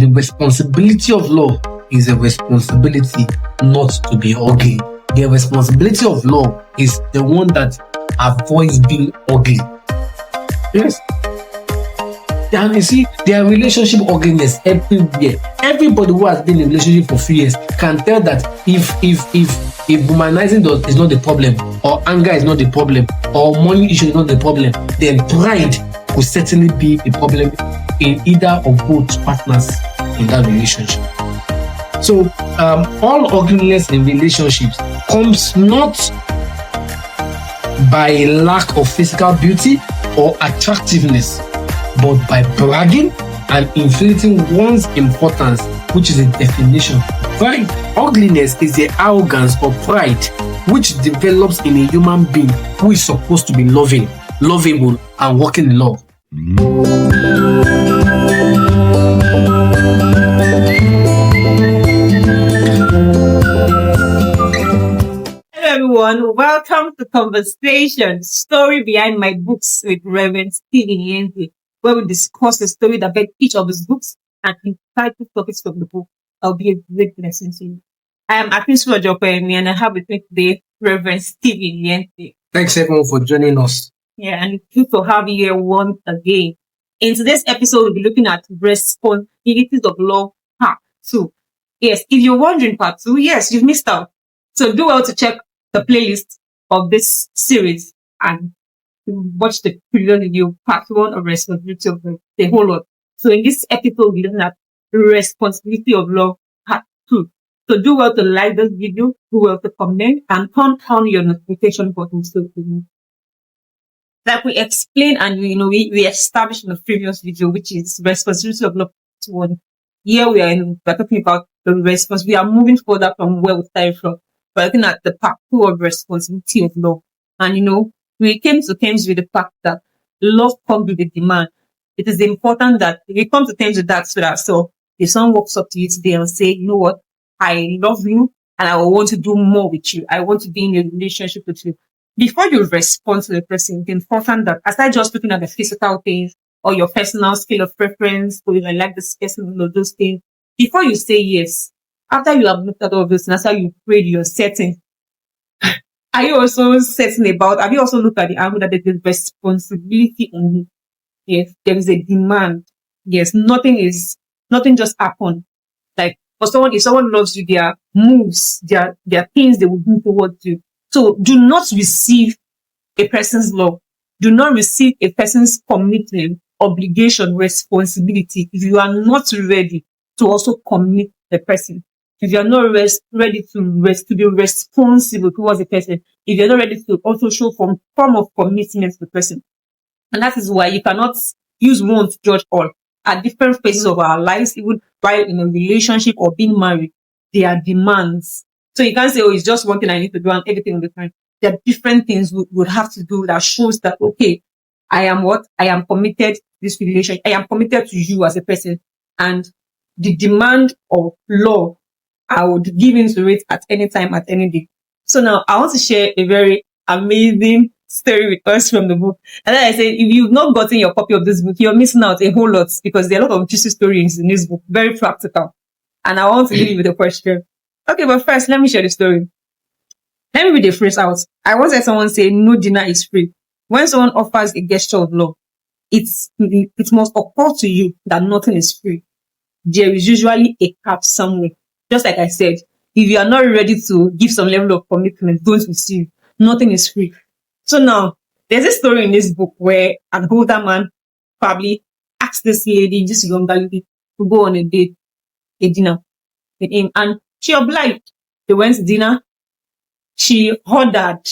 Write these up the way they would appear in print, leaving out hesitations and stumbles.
The responsibility of love is a responsibility not to be ugly. The responsibility of love is the one that avoids being ugly. Yes. And you see, there are relationship ugliness everywhere. Everybody who has been in a relationship for 3 years can tell that if womanizing is not the problem, or anger is not the problem, or money issue is not the problem, then pride could certainly be a problem in either of both partners in that relationship. So all ugliness in relationships comes not by lack of physical beauty or attractiveness, but by bragging and inflating one's importance, which is a definition of pride. Ugliness is the arrogance or pride which develops in a human being who is supposed to be loving, lovable, and walking in love. Hello everyone, welcome to Conversation, Story Behind My Books with Rev Stephen Nyenty, where we discuss the story that behind each of his books and insightful topics from the book. I'll be a great lesson to you. I am Akinsu Ojokwemi and I have with me today Rev Stephen Nyenty. Thanks everyone for joining us. Yeah, and it's good to have you here once again. In today's episode, we'll be looking at responsibilities of love part 2. Yes, if you're wondering part 2, yes, you've missed out. So do well to check the playlist of this series and watch the previous video, part 1 of responsibility of love, the whole lot. So in this episode, we'll be looking at responsibility of love part 2. So do well to like this video, do well to comment, and turn on your notification button so you like we explained and we established in the previous video, which is responsibility of love part 1. Here we're talking about the response. We are moving further from where we started from. We're looking at the part 2 of responsibility of love. And we came to terms with the fact that love comes with a demand. It is important that we come to terms with that so if someone walks up to you today and say, you know what, I love you and I want to do more with you. I want to be in a relationship with you. Before you respond to the person, it's important that aside just looking at the physical things or your personal scale of preference, or I like this person, those things, before you say yes, after you have looked at all of this and after you prayed, you're certain. Are you also certain about, have you also looked at the angle that there is responsibility on you? Yes, there is a demand. Yes, nothing just happened. Like for someone, if someone loves you, their moves, their things they will do towards you. So do not receive a person's love. Do not receive a person's commitment, obligation, responsibility if you are not ready to also commit the person. If you are not ready to be responsible towards the person, if you're not ready to also show some form of commitment to the person. And that is why you cannot use one to judge all. At different phases of our lives, even while in a relationship or being married, there are demands. So you can't say, oh, it's just one thing I need to do and everything all the time. There are different things we would have to do that shows that, okay, I am committed to this relationship. I am committed to you as a person. And the demand of love, I would give into it at any time, at any day. So now I want to share a very amazing story with us from the book. And then I said, if you've not gotten your copy of this book, you're missing out a whole lot because there are a lot of juicy stories in this book, very practical. And I want to leave you with a question. Okay, but first, let me share the story. Let me read the phrase out. I once heard someone say, no dinner is free. When someone offers a gesture of love, it must occur to you that nothing is free. There is usually a cap somewhere. Just like I said, if you are not ready to give some level of commitment, don't receive. Nothing is free. So now, there's a story in this book where an older man probably asked this lady, this younger lady, to go on a dinner with him. And she obliged. They went to dinner. She ordered.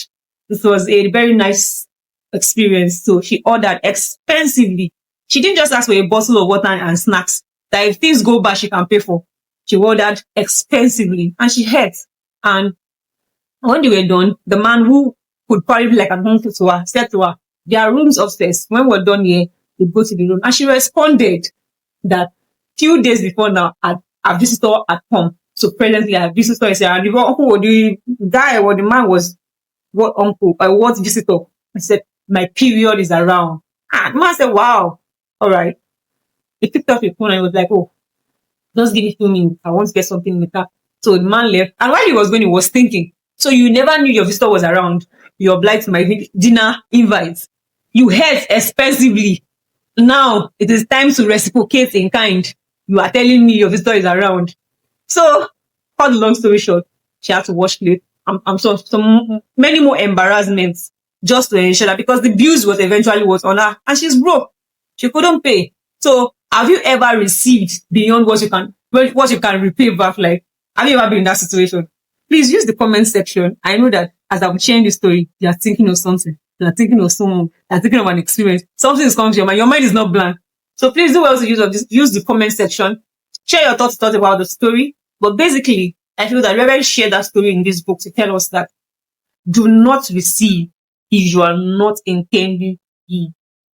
This was a very nice experience. So she ordered expensively. She didn't just ask for a bottle of water and snacks that if things go bad, she can pay for. She ordered expensively and she ate. And when they were done, the man who could probably be like an uncle to her said to her, there are rooms upstairs. When we're done here, we go to the room. And she responded that few days before now, a visitor had come. So presently, a visitor is here. And the uncle, the guy or the man was, what uncle? What visitor? I said, my period is around. And the man said, wow. All right. He picked up his phone and he was like, oh, Just give it to me. I want to get something in the car. So the man left. And while he was going, he was thinking. So you never knew your visitor was around. You obliged to my dinner invite. You heard expensively. Now it is time to reciprocate in kind. You are telling me your visitor is around. So, cut the long story short, she had to wash plate. I'm some many more embarrassments just to ensure that, because the bills was eventually was on her and she's broke. She couldn't pay. So have you ever received beyond what you can repay back? Like, have you ever been in that situation? Please use the comment section. I know that as I'm sharing this story, you are thinking of something. You are thinking of someone. You are thinking of an experience. Something is coming to your mind. Your mind is not blank. So please do well to use the comment section. Share your thoughts about the story. But basically, I feel that Reverend shared that story in this book to tell us that do not receive if you are not intending it.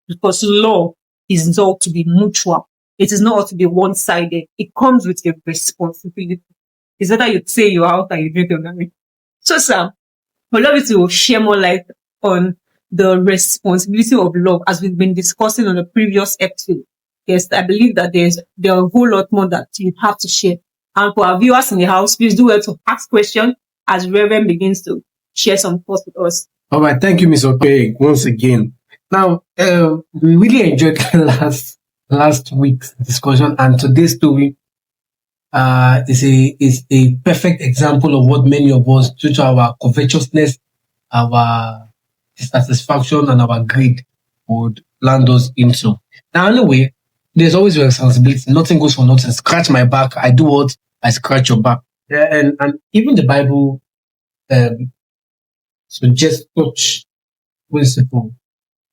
Because love is not to be mutual. It is not to be one-sided. It comes with a responsibility. It's better you say you're out and you drink your money. So, Sam, I'd love you to share more light on the responsibility of love as we've been discussing on the previous episode. Yes, I believe that there are a whole lot more that you have to share. And for our viewers in the house, please do well to ask questions as Reverend begins to share some thoughts with us. All right, thank you, Ms. Ope, once again. Now, we really enjoyed last week's discussion, and today's story is a perfect example of what many of us, due to our covetousness, our dissatisfaction, and our greed, would land us into. Now, anyway, there's always a responsibility. Nothing goes for nothing. Scratch my back. I do what? I scratch your back. And even the Bible suggests such principle.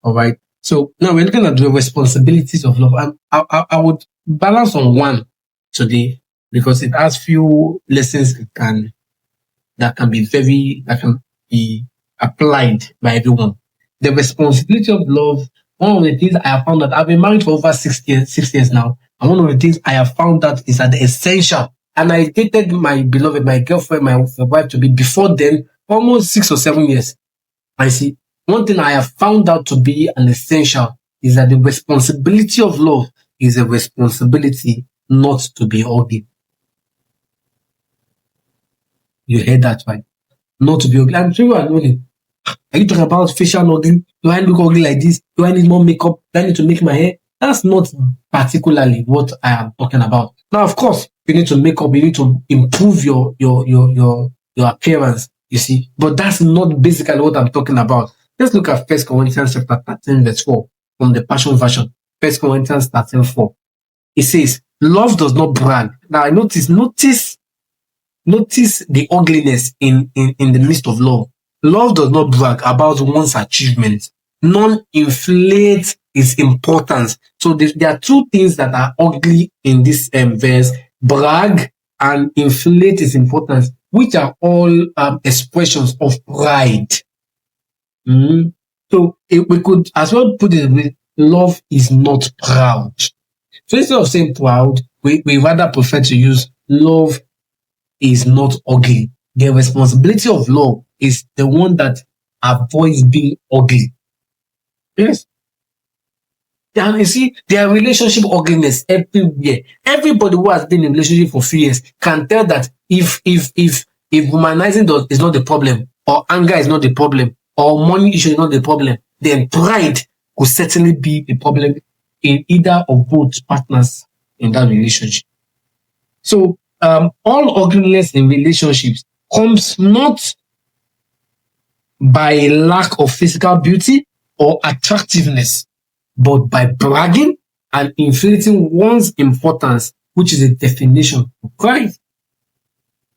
All right. So now we're looking at the responsibilities of love. And I would balance on one today because it has few lessons that can be applied by everyone. The responsibility of love. One of the things I have found that I've been married for over 6 years now. And one of the things I have found that is that the essential. And I dated my beloved, my girlfriend, my wife to be before then, almost 6 or 7 years. I see. One thing I have found out to be an essential is that the responsibility of love is a responsibility not to be ugly. You heard that right? Not to be ugly. I'm sure you are knowing. Are you talking about facial ugly? Do I look ugly like this? Do I need more makeup? Do I need to make my hair? That's not particularly what I am talking about. Now, of course, you need to make up, you need to improve your appearance, you see. But that's not basically what I'm talking about. Let's look at 1 Corinthians chapter 13, verse 4 from the Passion Version. 1 Corinthians 13, 4. It says, love does not brag. Now, notice the ugliness in the midst of love. Love does not brag about one's achievements. None inflate its importance. So there are two things that are ugly in this verse: brag and inflate its importance, which are all expressions of pride. So we could as well put it with love is not proud. So instead of saying proud, we rather prefer to use love is not ugly. The responsibility of love is the one that avoids being ugly. Yes. And you see, there are relationship ugliness everywhere. Everybody who has been in a relationship for 3 years can tell that if womanizing is not the problem, or anger is not the problem, or money issue is not the problem, then pride could certainly be the problem in either of both partners in that relationship. So all ugliness in relationships comes not by lack of physical beauty or attractiveness, but by bragging and inflating one's importance, which is a definition of pride.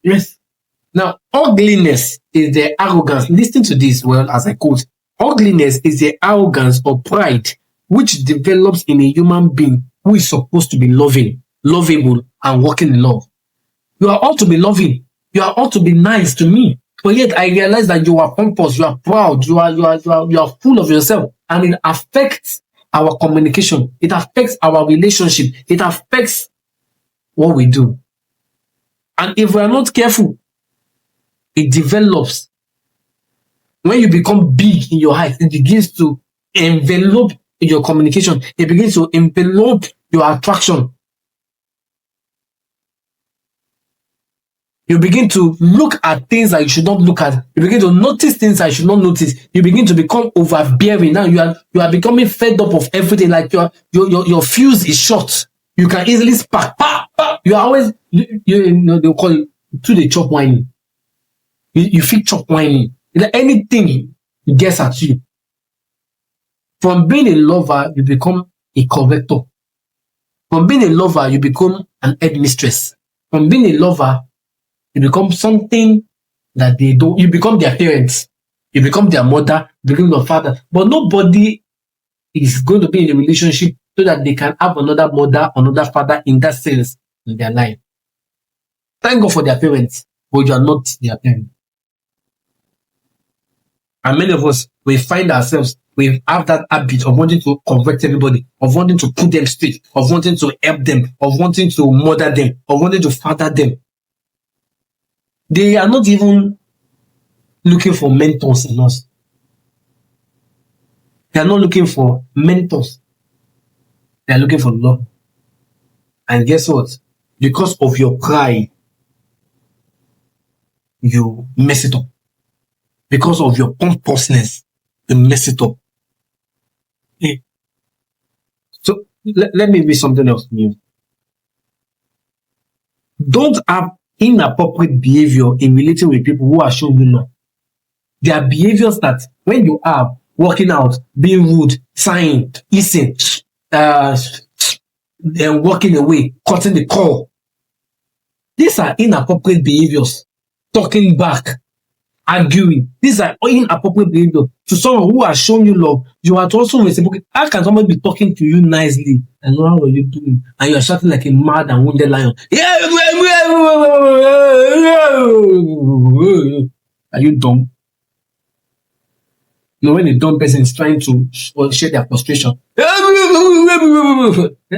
Yes. Now, ugliness is the arrogance. Listen to this well as I quote. Ugliness is the arrogance or pride which develops in a human being who is supposed to be loving, lovable, and walking in love. You are ought to be loving. You are ought to be nice to me. But yet I realize that you are pompous, you are proud, you are full of yourself, and it affects our communication. It affects our relationship. It affects what we do. And if we are not careful, it develops. When you become big in your height, it begins to envelop your communication. It begins to envelop your attraction. You begin to look at things that you should not look at. You begin to notice things that you should not notice. You begin to become overbearing. Now you are becoming fed up of everything. Like your fuse is short. You can easily spark. Pa, pa. You are always you know they'll call it to the chop whining. You feel chop whining. Anything gets at you. From being a lover, you become a corrector. From being a lover, you become an headmistress. From being a lover, you become something that they don't. You become their parents. You become their mother. You become their father. But nobody is going to be in a relationship so that they can have another mother, another father in that sense in their life. Thank God for their parents, but you are not their parent. And many of us, we find ourselves, we have that habit of wanting to correct everybody, of wanting to put them straight, of wanting to help them, of wanting to mother them, of wanting to father them. They are not even looking for mentors in us. They are not looking for mentors. They are looking for love. And guess what? Because of your pride, you mess it up. Because of your pompousness, you mess it up. Yeah. So let me read something else to you. Don't have inappropriate behavior in relating with people who are showing you love. There are behaviors that when you are working out, being rude, sighing, hissing, walking away, cutting the call. These are inappropriate behaviors. Talking back, arguing. These are inappropriate behavior. To someone who has shown you love, you are to also reciprocate. How can somebody be talking to you nicely and how are you doing? And you are shouting like a mad and wounded lion. Are you dumb? You know, when a dumb person is trying to share their frustration,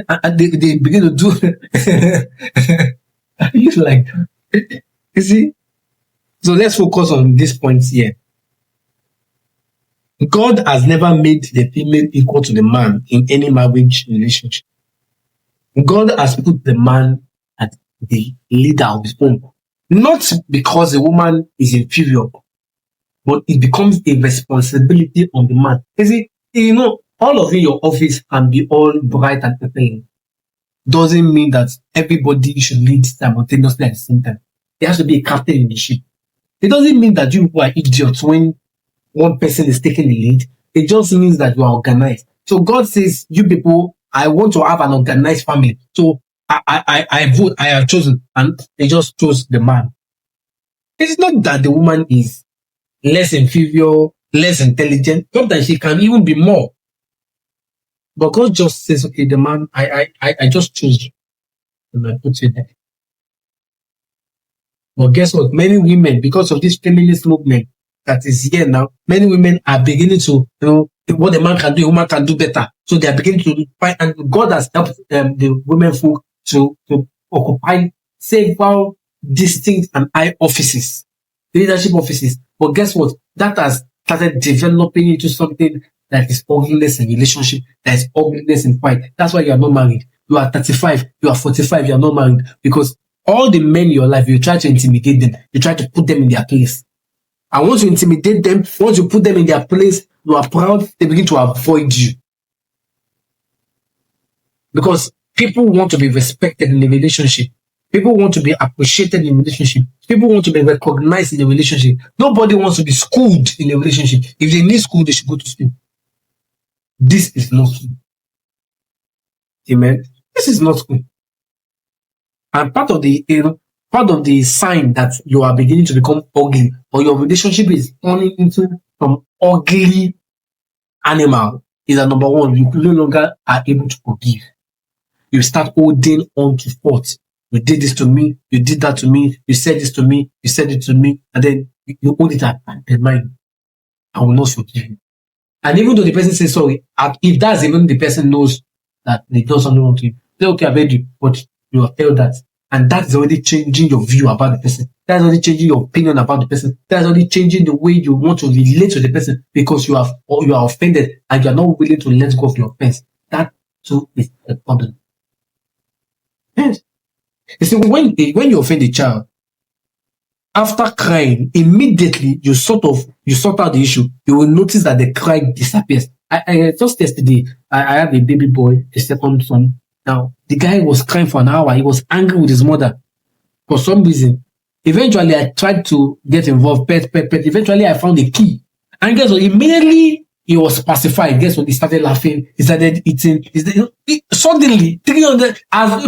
and they begin to do you like, you see? So let's focus on these points here. God has never made the female equal to the man in any marriage relationship. God has put the man as the leader of his home. Not because the woman is inferior, but it becomes a responsibility on the man. You see, you know, all of you in your office can be all bright and preparing. Doesn't mean that everybody should lead simultaneously at the same time. There has to be a captain in the ship. It doesn't mean that you are idiots when one person is taking the lead. It just means that you are organized. So God says, you people, I want to have an organized family. So I vote, I have chosen, and they just chose the man. It's not that the woman is less inferior, less intelligent. Sometimes she can even be more. But God just says, okay, the man, I just chose you. And I put you there. But guess what? Many women, because of this feminist movement that is here now, many women are beginning to, what a man can do, a woman can do better. So they are beginning to find, and God has helped the women folk to occupy several distinct and high offices, leadership offices. But guess what? That has started developing into something that is ugliness in relationship, that is ugliness in fight. That's why you are not married. You are 35, you are 45, you are not married. Because all the men in your life, you try to intimidate them. You try to put them in their place. And once you intimidate them, once you put them in their place, you are proud, they begin to avoid you. Because people want to be respected in a relationship. People want to be appreciated in a relationship. People want to be recognized in a relationship. Nobody wants to be schooled in a relationship. If they need school, they should go to school. This is not school. Amen. This is not school. And part of the sign that you are beginning to become ugly, or your relationship is turning into some ugly animal, is that number one, you no longer are able to forgive. You start holding on to fault. You did this to me, you did that to me, you said this to me, you said it to me, and then you hold it at the mind. I will not forgive you. And even though the person says sorry, if that's even the person knows that they done something wrong to you, say, okay, I've heard you, but you have failed that. And that's already changing your view about the person. That's already changing your opinion about the person. That's already changing the way you want to relate to the person, because you are offended and you are not willing to let go of your offense. That too is a problem. Yes. You see, when you offend a child, after crying, immediately you sort out the issue, you will notice that the cry disappears. I just yesterday, I have a baby boy, a second son. Now, the guy was crying for an hour. He was angry with his mother for some reason. Eventually, I tried to get involved, pet. Eventually, I found the key. And guess what? Immediately, he was pacified. Guess what? He started laughing. He started eating. Suddenly, 300,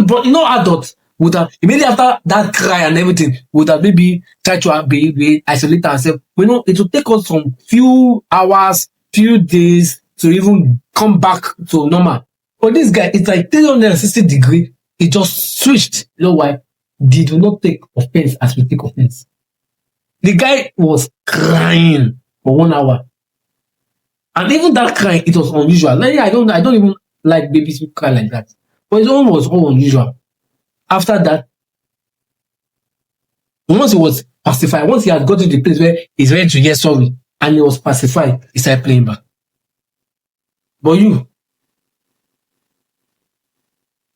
but adults would have, immediately after that cry and everything, would have maybe tried to be isolate ourselves. It will take us some few hours, few days to even come back to normal. But this guy, it's like 360 degrees. He just switched. You know why? They do not take offense as we take offense. The guy was crying for 1 hour. And even that crying, it was unusual. Like, I don't even like babies who cry like that. But his own was all unusual. After that, once he was pacified, once he had got to the place where he's ready to hear sorry, and he was pacified, he started playing back. But you,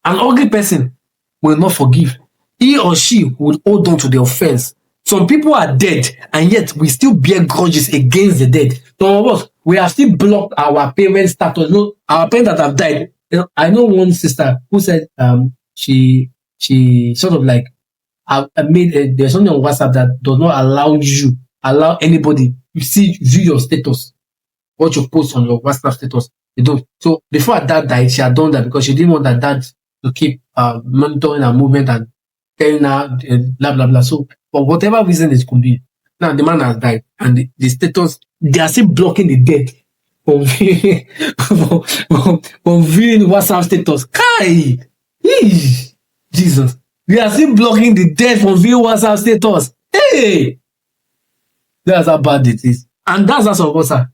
an ugly person will not forgive. He or she will hold on to the offense. Some people are dead, and yet we still bear grudges against the dead. Some of us, we have still blocked our parents' status. No, our parents that have died. I know one sister who said she sort of like made there's something on WhatsApp that does not allow anybody to view your status, what you post on your WhatsApp status. They don't. So before her dad died, she had done that because she didn't want her dad to keep monitoring her movement and telling her blah blah blah. So for whatever reason it could be, now the man has died and the status, they are still blocking the dead from viewing WhatsApp status. Kai! Jesus. We are still blocking the dead from viewing WhatsApp status. Hey! That's how bad it is. And that's how some of us are.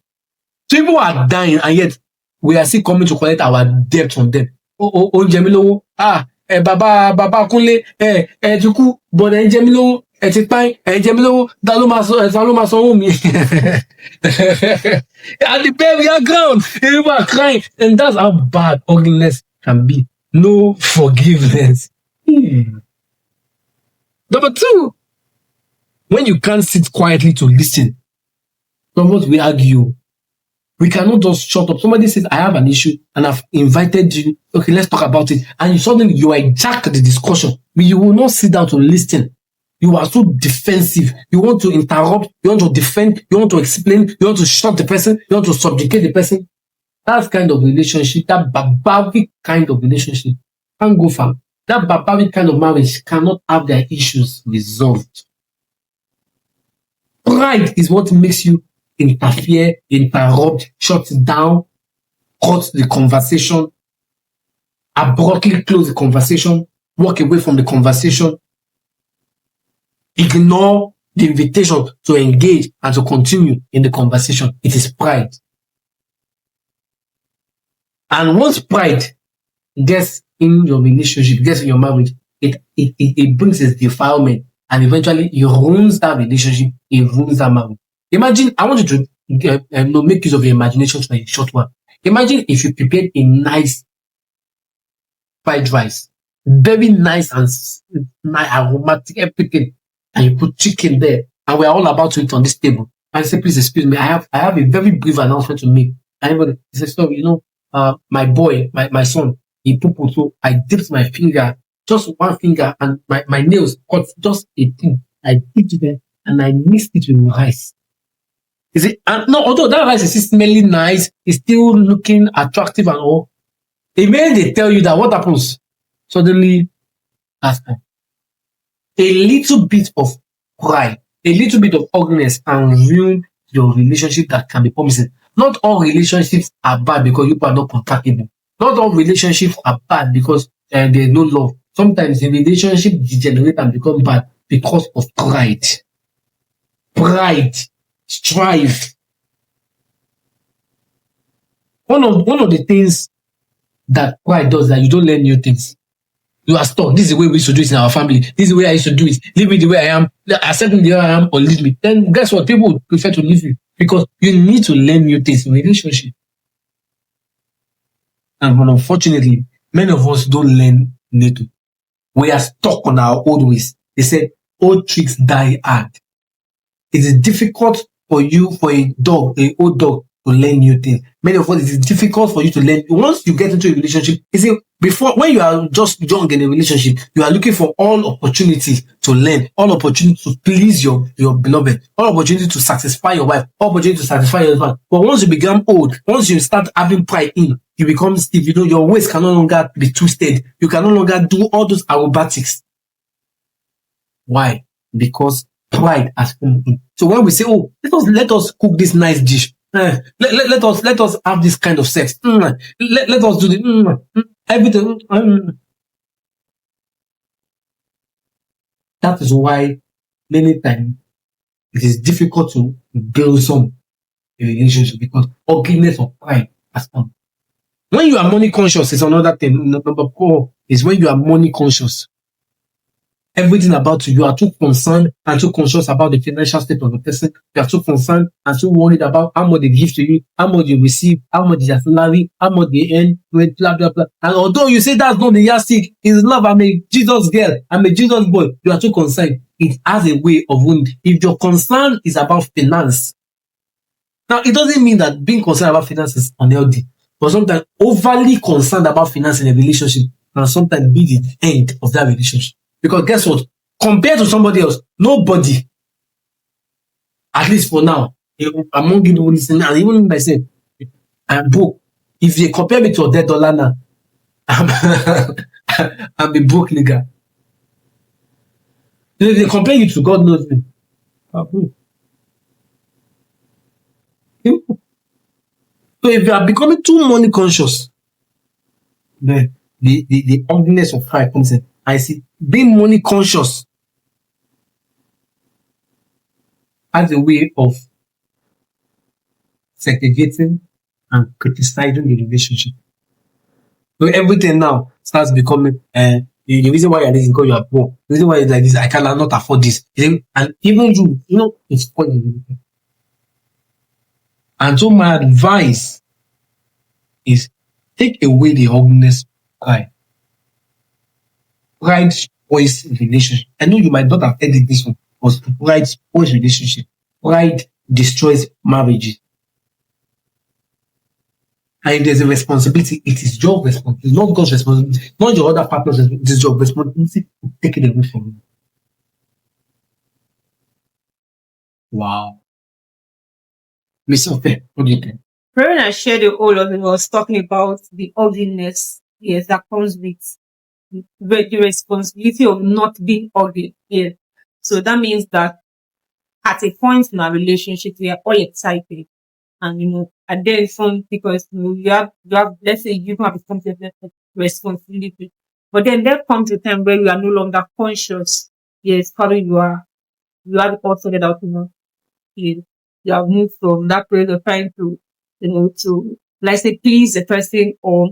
People are dying and yet we are still coming to collect our debt from them. Jemilowo. Baba Kunle, Juku, but Jemilowo, Tipai, Jemilowo, Daloma Somi. At the burial ground, people are crying. And that's how bad ugliness can be. No forgiveness. Number two, when you can't sit quietly to listen, sometimes we argue. We cannot just shut up. Somebody says, I have an issue and I've invited you. Okay, let's talk about it. And suddenly you hijack the discussion. You will not sit down to listen. You are so defensive. You want to interrupt. You want to defend. You want to explain. You want to shut the person. You want to subjugate the person. That kind of relationship, that barbaric kind of relationship can't go far. That barbaric kind of marriage cannot have their issues resolved. Pride is what makes you interfere, interrupt, shut it down, cut the conversation, abruptly close the conversation, walk away from the conversation, ignore the invitation to engage and to continue in the conversation. It is pride. And once pride gets in your relationship, gets in your marriage, it brings its defilement and eventually it ruins that relationship, it ruins that marriage. Imagine, I want you to make use of your imagination for a short while. Imagine if you prepared a nice fried rice, very nice and aromatic, everything, and you put chicken there, and we're all about to eat on this table. And say, please excuse me, I have a very brief announcement to make. And he says, so, my boy, my son, he pooped, so I dipped my finger, just one finger, and my nails cut just a thing. I dipped it there, and I mixed it with rice. Is it? No, although that rice is still smelling nice, it's still looking attractive and all. Immediately they tell you that what happens? Suddenly, that's fine. A little bit of pride, a little bit of ugliness can ruin your relationship that can be promising. Not all relationships are bad because you are not compatible. Not all relationships are bad because there's no love. Sometimes the relationship degenerate and become bad because of pride. Pride. Strive. One of the things that pride does is that you don't learn new things. You are stuck. This is the way we used to do it in our family. This is the way I used to do it. Leave me the way I am. Accept me the way I am or leave me. Then guess what? People would prefer to leave you because you need to learn new things in a relationship. And unfortunately, many of us don't learn new. We are stuck on our old ways. They said, old tricks die hard. it is difficult for a old dog, to learn new things. Many of us, it is difficult for you to learn. Once you get into a relationship, you see, when you are just young in a relationship, you are looking for all opportunities to learn, all opportunities to please your beloved, all opportunities to satisfy your wife, all opportunities to satisfy your husband. But once you become old, once you start having pride you become stiff. Your waist can no longer be twisted. You can no longer do all those aerobatics. Why? Because pride has come in. So when we say, oh, let us cook this nice dish, let us have this kind of sex, let us do the everything. That is why many times it is difficult to build some relationship, because ugliness of pride has come. When you are money conscious, is another thing. Number 4 is when you are money conscious. Everything about you are too concerned and too conscious about the financial state of the person. You are too concerned and too worried about how much they give to you, how much you receive, how much is your salary, how much they earn, blah, blah, blah. And although you say that's not the yardstick, it's love, I'm a Jesus girl, I'm a Jesus boy, you are too concerned. It has a way of wound. If your concern is about finance, now it doesn't mean that being concerned about finance is unhealthy, but sometimes overly concerned about finance in a relationship can sometimes be the end of that relationship. Because guess what? Compared to somebody else, nobody, at least for now, among you who listen, and even if I say, I'm broke, if they compare me to a dead dollar now, I'm a broke nigga. If they compare you to God knows me, I'm broke. So if you are becoming too money conscious, then the ugliness of pride comes in. I see being money conscious as a way of segregating and criticizing the relationship. So everything now starts becoming the reason why you're this is because you are poor. The reason why it's like this, I cannot afford this. And even you it's funny. And so my advice is take away the ugliness of pride. Pride spoils relationship. I know you might not have heard this one, but pride spoils relationship. Pride destroys marriages. And if there's a responsibility, it is your responsibility, not God's responsibility, not your other partner's responsibility. It is your responsibility to take it away from you. Wow. Mr. Ope, what do you think? When I shared the whole of it, I was talking about the ugliness, yes, that comes with the responsibility of not being ugly. Yeah. So that means that at a point in our relationship, we are all excited. And, and then some, because you have, let's say you have something responsibility. But then there comes a time where you are no longer conscious. Yes, how you have it all sorted out, you have moved from that place of trying to, to, let's say, please the person or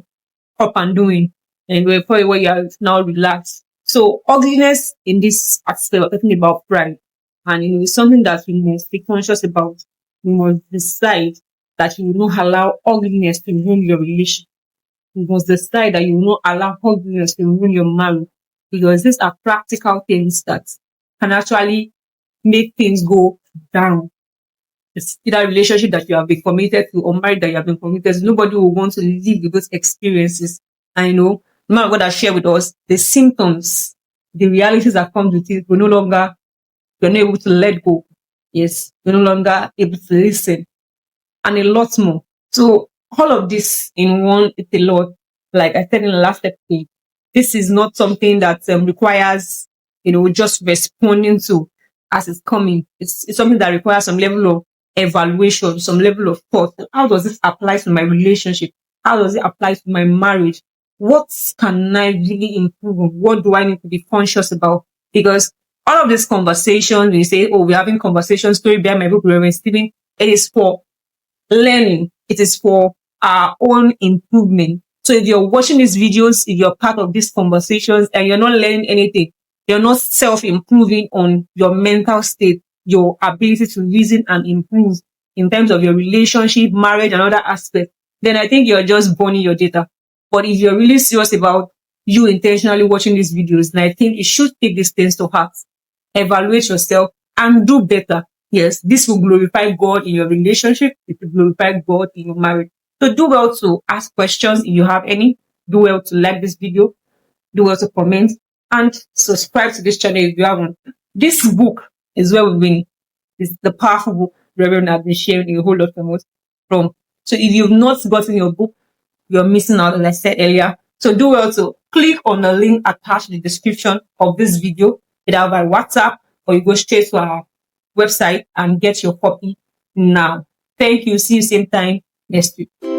up and doing, and we're probably where you are now relaxed. So ugliness in this aspect, we're talking about pride, and it's something that we must be conscious about. We must decide that you will not allow ugliness to ruin your relationship. You must decide that you will not allow ugliness to ruin your marriage, because these are practical things that can actually make things go down. It's either relationship that you have been committed to or marriage that you have been committed to. Nobody will want to live with those experiences. And no matter what I share with us, the symptoms, the realities that come with it, you're not able to let go. Yes, you're no longer able to listen. And a lot more. So all of this in one, it's a lot. Like I said in the last episode, this is not something that requires, just responding to as it's coming. It's something that requires some level of evaluation, some level of thought. How does this apply to my relationship? How does it apply to my marriage? What can I really improve on? What do I need to be conscious about? Because all of these conversations, we say, oh, we're having conversations, story behind my book, Rev Stephen, it is for learning. It is for our own improvement. So if you're watching these videos, if you're part of these conversations and you're not learning anything, you're not self-improving on your mental state, your ability to reason and improve in terms of your relationship, marriage, and other aspects, then I think you're just burning your data. But if you're really serious about you intentionally watching these videos, then I think you should take these things to heart, evaluate yourself, and do better. Yes, this will glorify God in your relationship. It will glorify God in your marriage. So do well to ask questions if you have any. Do well to like this video. Do well to comment and subscribe to this channel if you haven't. This book is where we've been. It's the powerful book Reverend has been sharing a whole lot from us from. So if you've not gotten your book, you're missing out, as I said earlier. So do well to click on the link attached in the description of this video, either by WhatsApp or you go straight to our website and get your copy now. Thank you. See you same time next week.